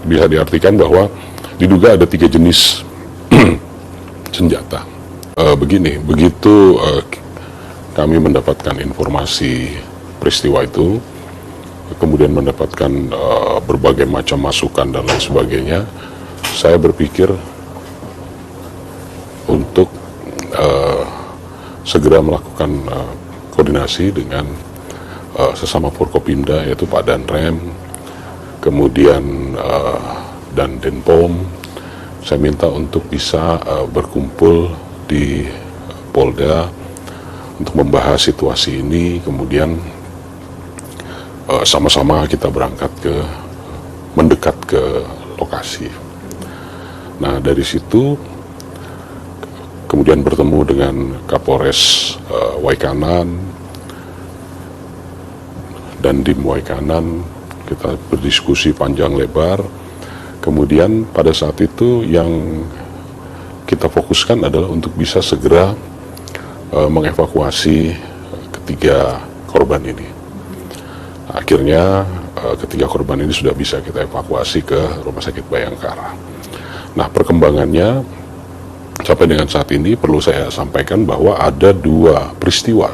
bisa diartikan bahwa diduga ada 3 jenis senjata. Begini, begitu kami mendapatkan informasi peristiwa itu, kemudian mendapatkan berbagai macam masukan dan lain sebagainya, saya berpikir untuk segera melakukan koordinasi dengan sesama Forkopimda, yaitu Pak Danrem, kemudian dan Denpom. Saya minta untuk bisa berkumpul di Polda untuk membahas situasi ini, kemudian sama-sama kita mendekat ke lokasi. Nah, dari situ kemudian bertemu dengan Kapolres Waikanan dan Dim Waikanan, kita berdiskusi panjang lebar. Kemudian pada saat itu yang kita fokuskan adalah untuk bisa segera mengevakuasi ketiga korban ini. Akhirnya ketiga korban ini sudah bisa kita evakuasi ke Rumah Sakit Bayangkara. Nah, perkembangannya sampai dengan saat ini perlu saya sampaikan bahwa ada 2 peristiwa,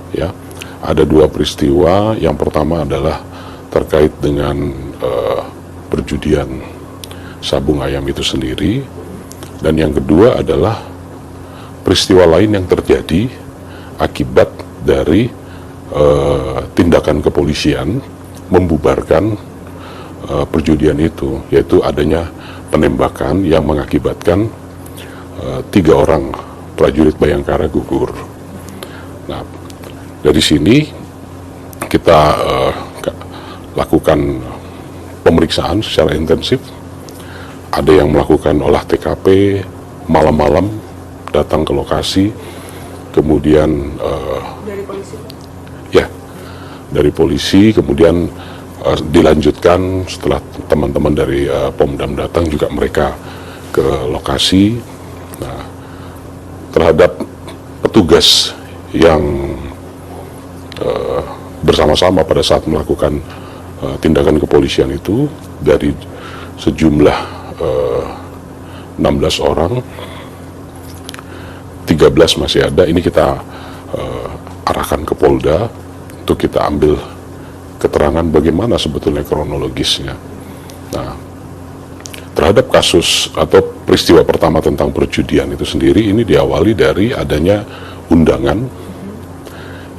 ya. Ada 2 peristiwa. Yang pertama adalah terkait dengan perjudian sabung ayam itu sendiri, dan yang kedua adalah peristiwa lain yang terjadi akibat dari tindakan kepolisian membubarkan perjudian itu, yaitu adanya penembakan yang mengakibatkan 3 orang prajurit Bayangkara gugur. Nah, dari sini kita lakukan pemeriksaan secara intensif. Ada yang melakukan olah TKP malam-malam, datang ke lokasi, kemudian dari polisi? Ya, dari polisi, kemudian dilanjutkan setelah teman-teman dari Pomdam datang juga mereka ke lokasi. Nah, terhadap petugas yang bersama-sama pada saat melakukan tindakan kepolisian itu, dari sejumlah 16 orang, 13 masih ada. Ini kita arahkan ke Polda untuk kita ambil keterangan bagaimana sebetulnya kronologisnya. Nah, terhadap kasus atau peristiwa pertama tentang perjudian itu sendiri, ini diawali dari adanya undangan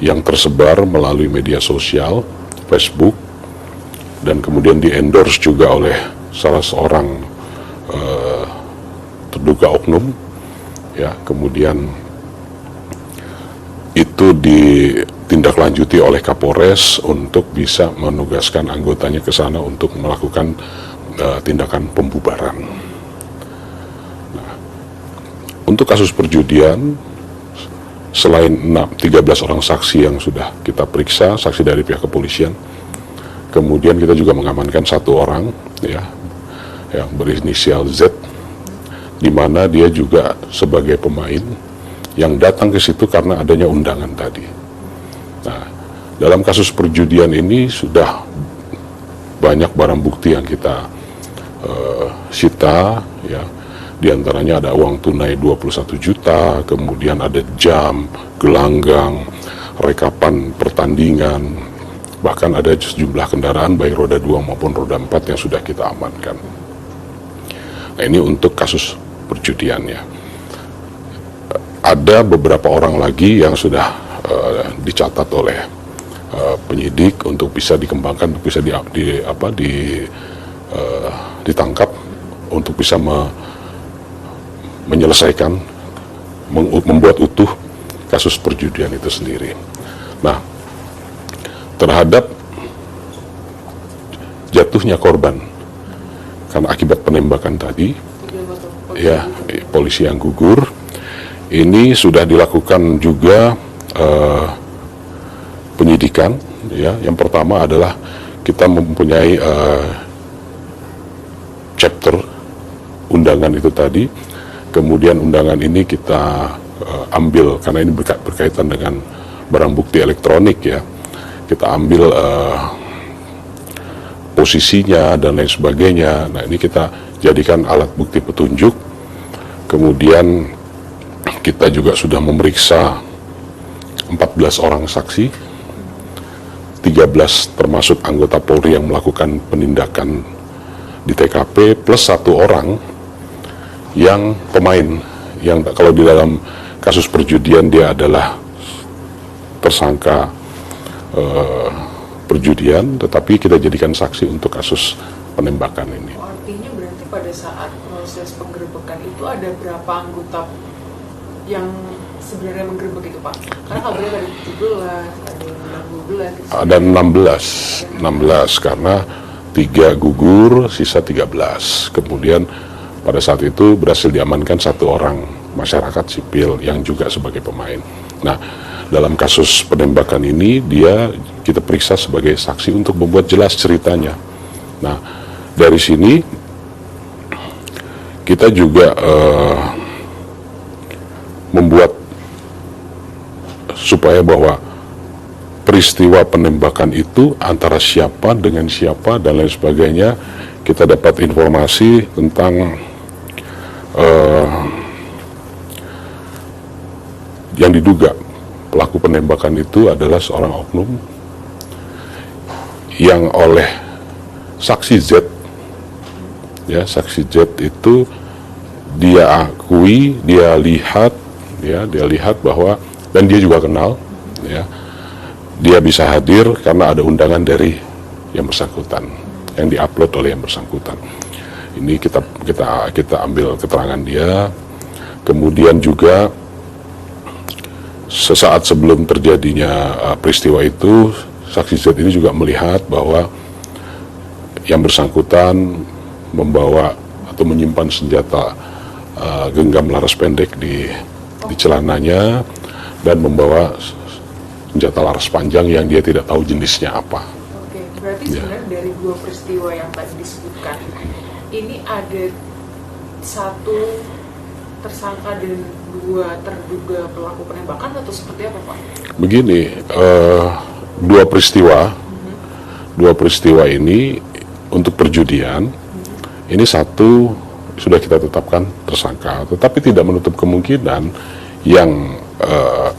yang tersebar melalui media sosial, Facebook, dan kemudian di-endorse juga oleh salah seorang terduga oknum, ya. Kemudian itu ditindaklanjuti oleh Kapolres untuk bisa menugaskan anggotanya ke sana untuk melakukan tindakan pembubaran. Nah, untuk kasus perjudian, selain 13 orang saksi yang sudah kita periksa, saksi dari pihak kepolisian, kemudian kita juga mengamankan 1 orang, ya, yang berinisial Z, di mana dia juga sebagai pemain yang datang ke situ karena adanya undangan tadi. Nah, dalam kasus perjudian ini sudah banyak barang bukti yang kita sita, ya. Di antaranya ada uang tunai 21 juta, kemudian ada jam, gelanggang, rekapan pertandingan, bahkan ada sejumlah kendaraan baik roda 2 maupun roda 4 yang sudah kita amankan. Nah, ini untuk kasus perjudiannya. Ada beberapa orang lagi yang sudah dicatat oleh penyidik untuk bisa dikembangkan, untuk bisa ditangkap, untuk bisa menyelesaikan, membuat utuh kasus perjudian itu sendiri. Nah, terhadap jatuhnya korban karena akibat penembakan tadi, ya, polisi yang gugur, ini sudah dilakukan juga penyidikan, ya. Yang pertama adalah kita mempunyai chapter undangan itu tadi. Kemudian undangan ini kita ambil karena ini berkaitan dengan barang bukti elektronik, ya. Kita ambil posisinya dan lain sebagainya. Nah, ini kita jadikan alat bukti petunjuk. Kemudian kita juga sudah memeriksa 14 orang saksi, 13 termasuk anggota Polri yang melakukan penindakan di TKP, plus 1 orang yang pemain, yang kalau di dalam kasus perjudian dia adalah tersangka perjudian, tetapi kita jadikan saksi untuk kasus penembakan ini. Artinya berarti pada saat proses penggerebekan itu ada berapa anggota yang sebenarnya menggerebek itu, Pak? Karena kabarnya ada 17, ada yang 12 gitu. Ada 16 karena 3 gugur, sisa 13. Kemudian pada saat itu berhasil diamankan 1 orang masyarakat sipil yang juga sebagai pemain. Nah, dalam kasus penembakan ini kita periksa sebagai saksi untuk membuat jelas ceritanya. Nah, dari sini kita juga membuat supaya bahwa peristiwa penembakan itu antara siapa dengan siapa dan lain sebagainya, kita dapat informasi tentang yang diduga pelaku penembakan itu adalah seorang oknum yang oleh saksi Z, ya, saksi Z itu dia akui, dia lihat bahwa, dan dia juga kenal, ya, dia bisa hadir karena ada undangan dari yang bersangkutan yang diupload oleh yang bersangkutan. Ini kita ambil keterangan dia. Kemudian juga sesaat sebelum terjadinya peristiwa itu, saksi Z ini juga melihat bahwa yang bersangkutan membawa atau menyimpan senjata genggam laras pendek di celananya dan membawa senjata laras panjang yang dia tidak tahu jenisnya apa. Oke, berarti sebenarnya dari 2 peristiwa yang tadi disebutkan, ini ada 1 tersangka dan 2 terduga pelaku penembakan atau seperti apa, Pak? Begini, 2 peristiwa ini untuk perjudian, ini 1 sudah kita tetapkan tersangka, tetapi tidak menutup kemungkinan yang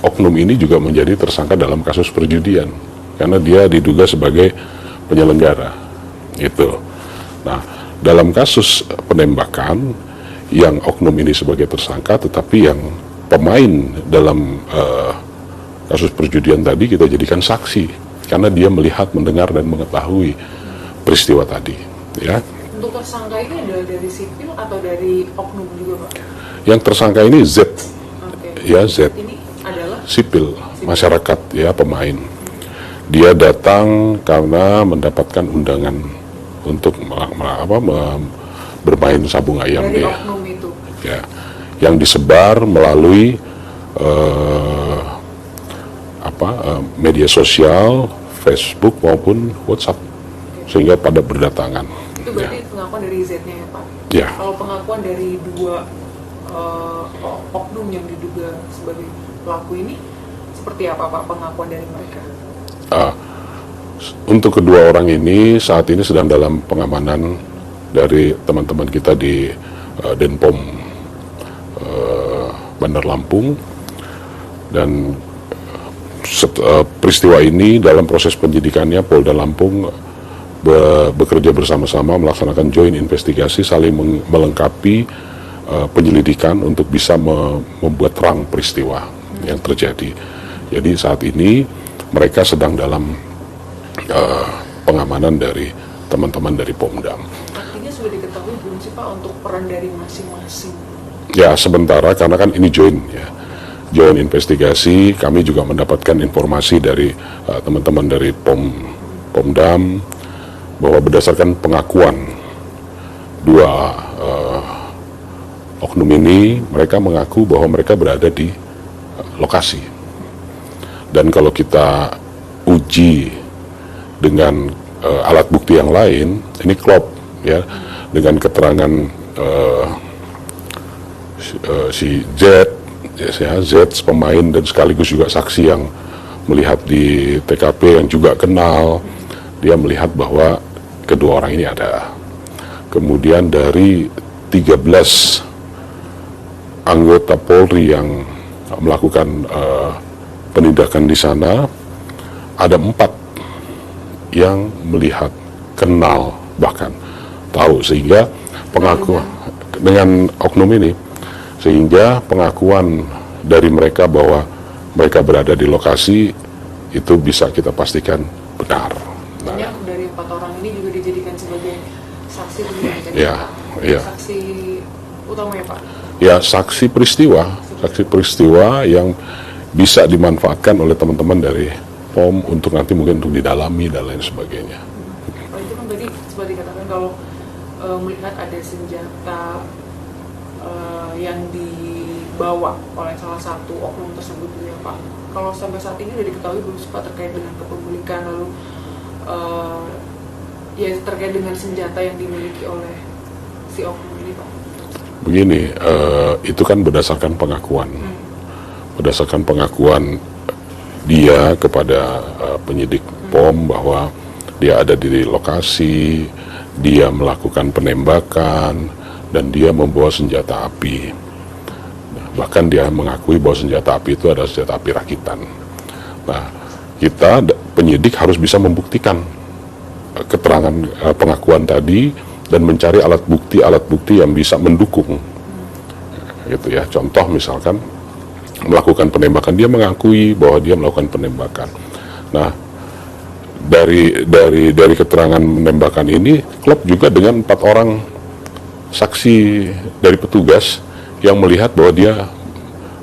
oknum ini juga menjadi tersangka dalam kasus perjudian karena dia diduga sebagai penyelenggara itu. Nah, dalam kasus penembakan yang oknum ini sebagai tersangka, tetapi yang pemain dalam kasus perjudian tadi kita jadikan saksi karena dia melihat, mendengar dan mengetahui peristiwa tadi, ya. Untuk tersangka ini adalah dari sipil atau dari oknum juga, Pak? Yang tersangka ini Z. Ya, Z. Ini adalah sipil, masyarakat, ya, pemain. Dia datang karena mendapatkan undangan untuk bermain sabung ayam dari dia. Oknum itu. Ya, yang disebar melalui media sosial, Facebook maupun WhatsApp, sehingga pada berdatangan. Itu berarti pengakuan dari Z-nya ya, Pak? Ya. Kalau pengakuan dari 2 oknum yang diduga sebagai pelaku ini, seperti apa, Pak, pengakuan dari mereka? Untuk kedua orang ini saat ini sedang dalam pengamanan dari teman-teman kita di Denpom Bandar Lampung, dan peristiwa ini dalam proses penyidikannya Polda Lampung bekerja bersama-sama melaksanakan joint investigasi, saling melengkapi penyelidikan untuk bisa membuat terang peristiwa yang terjadi. Jadi saat ini mereka sedang dalam pengamanan dari teman-teman dari Pomdam. Artinya sudah diketahui belum sih, Pak, untuk peran dari masing-masing? Ya, sementara karena kan ini joint investigasi, kami juga mendapatkan informasi dari teman-teman dari Pomdam bahwa berdasarkan pengakuan 2 oknum ini, mereka mengaku bahwa mereka berada di lokasi. Dan kalau kita uji dengan alat bukti yang lain, ini klop, ya, dengan keterangan si Z, ya, Z pemain dan sekaligus juga saksi yang melihat di TKP yang juga kenal. Dia melihat bahwa kedua orang ini ada. Kemudian dari 13 anggota Polri yang melakukan penindakan di sana, ada 4 yang melihat, kenal, bahkan tahu, sehingga pengakuan dengan oknum ini, sehingga pengakuan dari mereka bahwa mereka berada di lokasi itu bisa kita pastikan benar. Banyak dari 4 orang ini juga dijadikan sebagai saksi saksi utama ya Pak? Ya, saksi peristiwa yang bisa dimanfaatkan oleh teman-teman dari POM untuk nanti mungkin untuk didalami dan lain sebagainya. Oh, itu kan tadi seperti dikatakan kalau melihat ada senjata yang dibawa oleh salah satu oknum tersebut ya Pak. Kalau sampai saat ini sudah diketahui belum Pak terkait dengan kepemilikan, lalu ya terkait dengan senjata yang dimiliki oleh si oknum ini Pak? Begini, itu kan berdasarkan pengakuan. Berdasarkan pengakuan dia kepada penyidik POM bahwa dia ada di lokasi, dia melakukan penembakan, dan dia membawa senjata api. Nah, bahkan dia mengakui bahwa senjata api itu adalah senjata api rakitan. Nah, kita penyidik harus bisa membuktikan keterangan pengakuan tadi dan mencari alat bukti yang bisa mendukung, gitu ya. Contoh misalkan melakukan penembakan, dia mengakui bahwa dia melakukan penembakan. Nah, dari keterangan penembakan ini klop juga dengan 4 orang saksi dari petugas yang melihat bahwa dia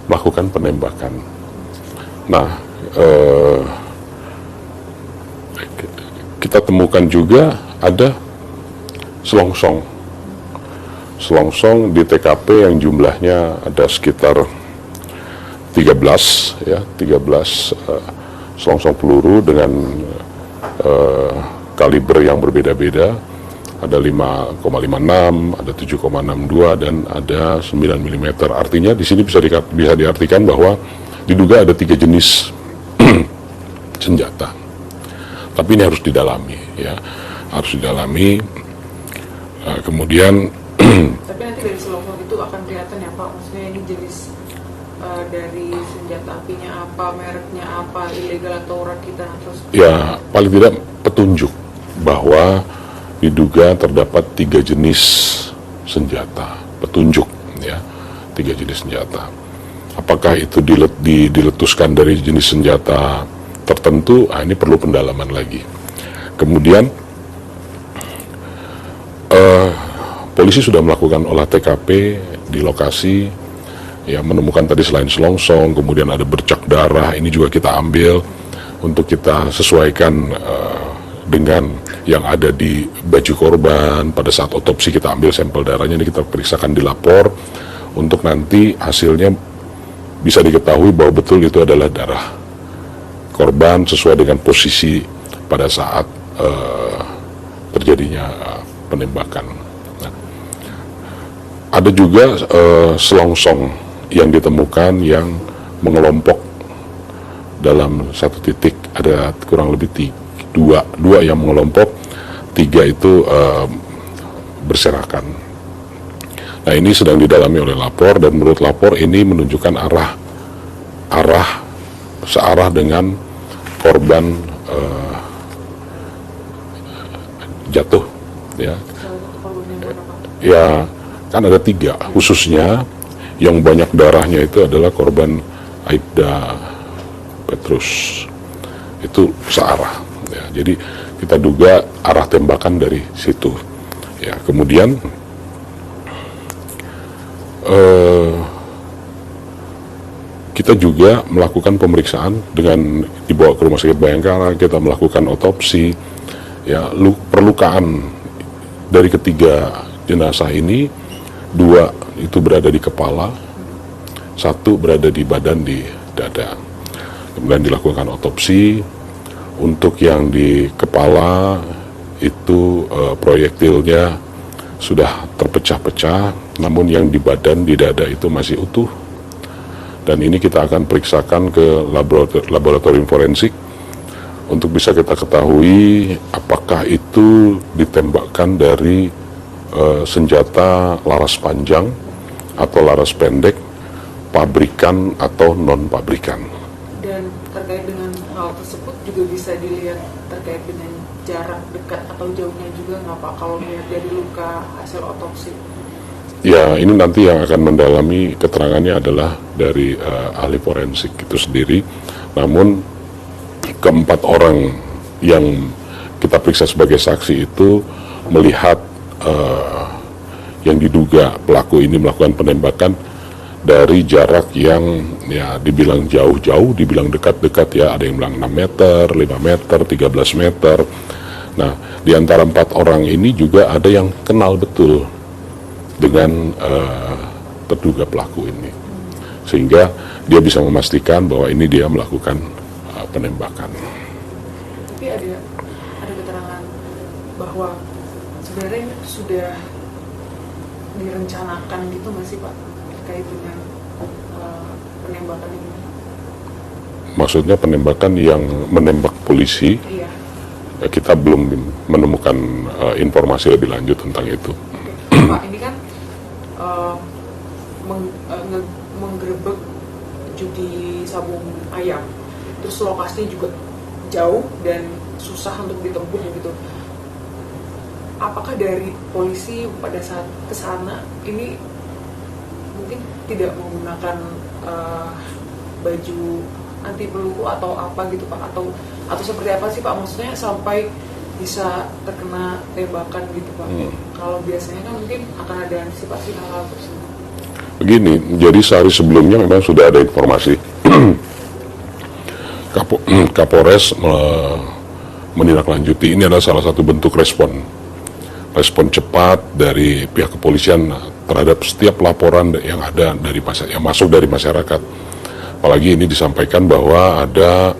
melakukan penembakan. Nah, kita temukan juga ada selongsong di TKP yang jumlahnya ada sekitar 13 selongsong peluru dengan kaliber yang berbeda-beda, ada 5,56, ada 7,62 dan ada 9 mm. Artinya di sini bisa diartikan bahwa diduga ada 3 jenis senjata. Tapi ini harus didalami, ya, harus didalami. Kemudian tapi nanti dari selongsong itu akan kelihatan ya Pak, maksudnya ini jenis dari senjata apinya apa, mereknya apa, ilegal atau rakitan, terus ya paling tidak petunjuk bahwa diduga terdapat 3 jenis senjata, petunjuk ya, 3 jenis senjata. Apakah itu diletuskan dari jenis senjata tertentu? Ini perlu pendalaman lagi. Kemudian polisi sudah melakukan olah TKP di lokasi, ya, menemukan tadi selain selongsong, kemudian ada bercak darah. Ini juga kita ambil untuk kita sesuaikan dengan yang ada di baju korban. Pada saat otopsi kita ambil sampel darahnya, ini kita periksakan di lapor untuk nanti hasilnya bisa diketahui bahwa betul itu adalah darah korban sesuai dengan posisi pada saat terjadinya penembakan. Nah, ada juga selongsong yang ditemukan yang mengelompok dalam satu titik, ada kurang lebih dua yang mengelompok, 3 itu berserakan. Nah, ini sedang didalami oleh lapor, dan menurut lapor ini menunjukkan searah dengan korban jatuh, ya. Ya, kan ada 3, khususnya yang banyak darahnya itu adalah korban Aibda Petrus, itu searah, ya. Jadi kita duga arah tembakan dari situ, ya. Kemudian kita juga melakukan pemeriksaan dengan dibawa ke Rumah Sakit Bayangkara, kita melakukan otopsi, ya. Perlukaan dari ketiga jenazah ini, 2 itu berada di kepala, 1 berada di badan, di dada. Kemudian dilakukan otopsi. Untuk yang di kepala itu proyektilnya sudah terpecah-pecah, namun yang di badan, di dada itu masih utuh. Dan ini kita akan periksakan ke laboratorium forensik untuk bisa kita ketahui apakah itu ditembakkan dari senjata laras panjang atau laras pendek, pabrikan atau non-pabrikan. Dan terkait dengan hal tersebut juga bisa dilihat terkait dengan jarak dekat atau jauhnya juga nggak Pak, kalau melihat dari luka hasil otopsi? Ya, ini nanti yang akan mendalami keterangannya adalah dari ahli forensik itu sendiri. Namun keempat orang yang kita periksa sebagai saksi itu melihat yang diduga pelaku ini melakukan penembakan dari jarak yang ya dibilang jauh-jauh, dibilang dekat-dekat ya, ada yang bilang 6 meter, 5 meter, 13 meter. Nah, di antara 4 orang ini juga ada yang kenal betul dengan terduga pelaku ini. Sehingga dia bisa memastikan bahwa ini dia melakukan penembakan. Tapi ada keterangan bahwa sebenarnya sudah direncanakan gitu nggak sih Pak terkait dengan penembakan ini? Maksudnya penembakan yang menembak polisi? Iya. Kita belum menemukan informasi lebih lanjut tentang itu. Oke. Pak, ini kan menggerebek judi sabung ayam, terus lokasinya juga jauh dan susah untuk ditempuh gitu. Apakah dari polisi pada saat kesana ini mungkin tidak menggunakan baju anti peluru atau apa gitu Pak, atau seperti apa sih Pak, maksudnya sampai bisa terkena tembakan gitu Pak? Kalau biasanya kan mungkin akan ada antisipasi hal-hal tersebut. Begini, jadi sehari sebelumnya memang sudah ada informasi Kapolres menindaklanjuti. Ini adalah salah satu bentuk respon cepat dari pihak kepolisian terhadap setiap laporan yang ada yang masuk dari masyarakat. Apalagi ini disampaikan bahwa ada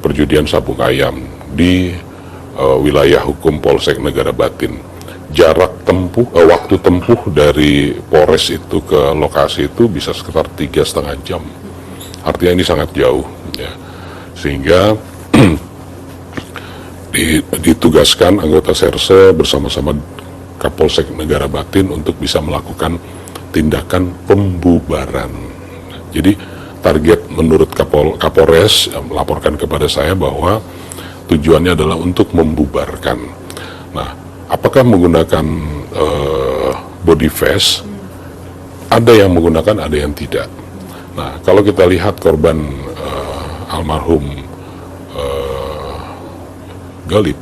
perjudian sabung ayam di wilayah hukum Polsek Negara Batin. Jarak tempuh, waktu tempuh dari Polres itu ke lokasi itu bisa sekitar 3,5 jam. Artinya ini sangat jauh, ya. Sehingga ditugaskan anggota Serse bersama-sama Kapolsek Negara Batin untuk bisa melakukan tindakan pembubaran. Jadi target menurut Kapolres melaporkan kepada saya bahwa tujuannya adalah untuk membubarkan. Nah, apakah menggunakan body vest? Ada yang menggunakan, ada yang tidak. Nah, kalau kita lihat korban almarhum Galip,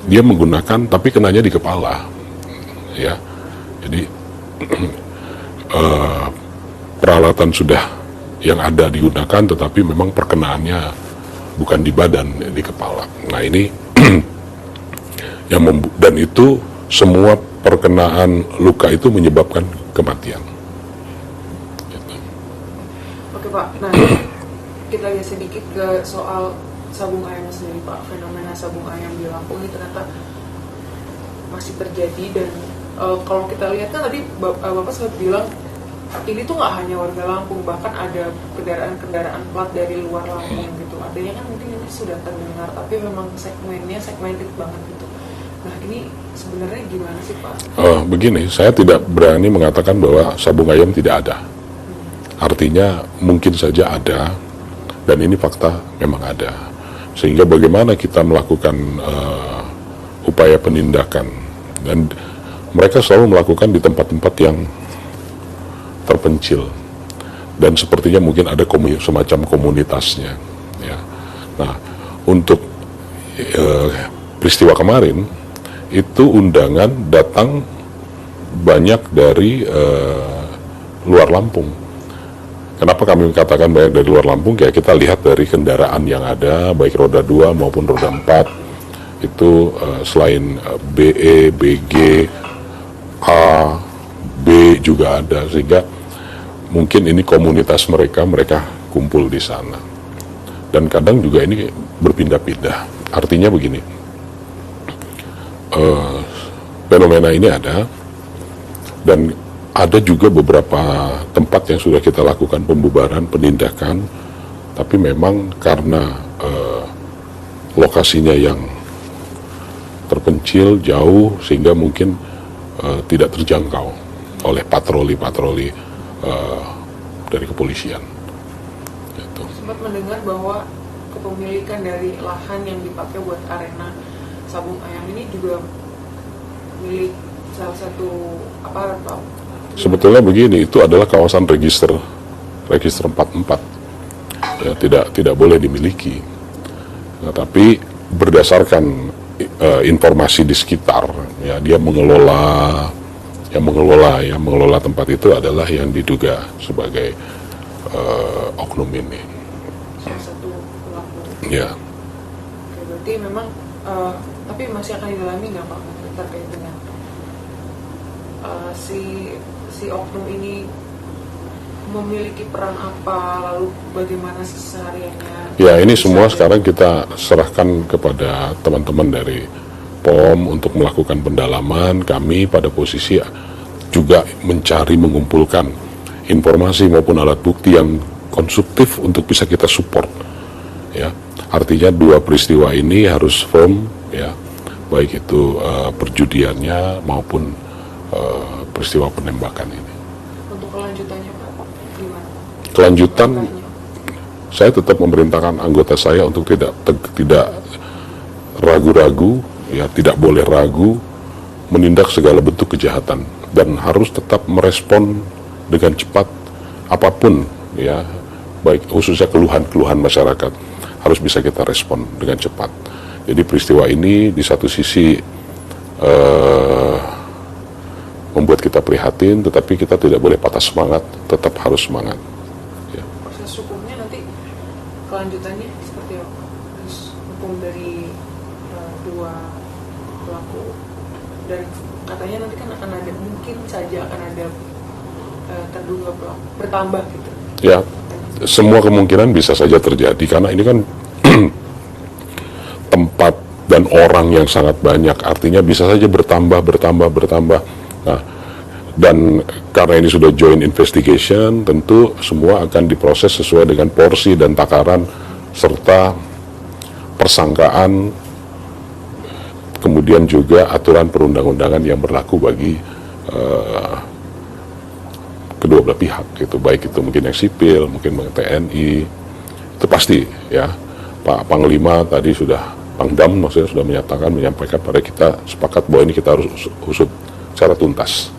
dia menggunakan tapi kenanya di kepala, ya. Jadi peralatan sudah yang ada digunakan, tetapi memang perkenaannya bukan di badan, di kepala. Nah ini dan itu semua perkenaan luka itu menyebabkan kematian. Gitu. Oke Pak, nah kita lihat sedikit ke soal sabung ayam sendiri Pak. Fenomena sabung ayam di Lampung ini ternyata masih terjadi, dan kalau kita lihat kan tadi Bapak sempat bilang ini tuh nggak hanya warga Lampung, bahkan ada kendaraan-kendaraan plat dari luar Lampung gitu. Adanya kan mungkin ini sudah terdengar, tapi memang segmennya segmented banget gitu. Nah ini sebenarnya gimana sih Pak? Begini, saya tidak berani mengatakan bahwa sabung ayam tidak ada. Artinya mungkin saja ada, dan ini fakta memang ada. Sehingga bagaimana kita melakukan upaya penindakan, dan mereka selalu melakukan di tempat-tempat yang terpencil, dan sepertinya mungkin ada semacam komunitasnya, ya. Nah, untuk peristiwa kemarin itu undangan datang banyak dari luar Lampung. Kenapa kami katakan banyak dari luar Lampung? Ya kita lihat dari kendaraan yang ada, baik roda 2 maupun roda 4 itu selain BE, BG, A, B juga ada, sehingga mungkin ini komunitas mereka kumpul di sana. Dan kadang juga ini berpindah-pindah. Artinya begini, fenomena ini ada, dan ada juga beberapa tempat yang sudah kita lakukan pembubaran, penindakan, tapi memang karena lokasinya yang terpencil, jauh, sehingga mungkin tidak terjangkau oleh patroli-patroli dari kepolisian. Gitu. Sempat mendengar bahwa kepemilikan dari lahan yang dipakai buat arena sabung ayam ini juga milik salah satu aparat, Pak. Sebetulnya begini, itu adalah kawasan register 44. Ya, tidak boleh dimiliki. Nah, tapi berdasarkan informasi di sekitar, ya, dia mengelola tempat itu adalah yang diduga sebagai oknum ini. Salah satu pelaku. Ya. Oke, berarti memang tapi masih akan didalami nggak, Pak, terkait dengan si oknum ini memiliki peran apa, lalu bagaimana sehariannya? Ya, ini semua sekarang kita serahkan kepada teman-teman dari POM untuk melakukan pendalaman. Kami pada posisi juga mencari, mengumpulkan informasi maupun alat bukti yang konstruktif untuk bisa kita support. Ya, artinya dua peristiwa ini harus firm, ya, baik itu perjudiannya maupun peristiwa penembakan ini. Untuk kelanjutannya, Pak, gimana? Kelanjutan, saya tetap memerintahkan anggota saya untuk tidak ragu-ragu, ya, tidak boleh ragu menindak segala bentuk kejahatan dan harus tetap merespon dengan cepat apapun, ya, baik khususnya keluhan-keluhan masyarakat harus bisa kita respon dengan cepat. Jadi peristiwa ini di satu sisi membuat kita prihatin, tetapi kita tidak boleh patah semangat, tetap harus semangat. Ya. Proses hukumnya nanti kelanjutannya seperti apa? Terus hukum dari dua pelaku, dan katanya nanti kan akan ada, mungkin saja akan ada terduga pelaku bertambah gitu. Ya, semua kemungkinan bisa saja terjadi karena ini kan tempat dan orang yang sangat banyak, artinya bisa saja bertambah. Nah, dan karena ini sudah joint investigation, tentu semua akan diproses sesuai dengan porsi dan takaran serta persangkaan, kemudian juga aturan perundang-undangan yang berlaku bagi kedua belah pihak, gitu, baik itu mungkin yang sipil, mungkin TNI, itu pasti, ya. Pak Panglima tadi Pangdam maksudnya sudah menyampaikan pada kita, sepakat bahwa ini kita harus usut secara tuntas.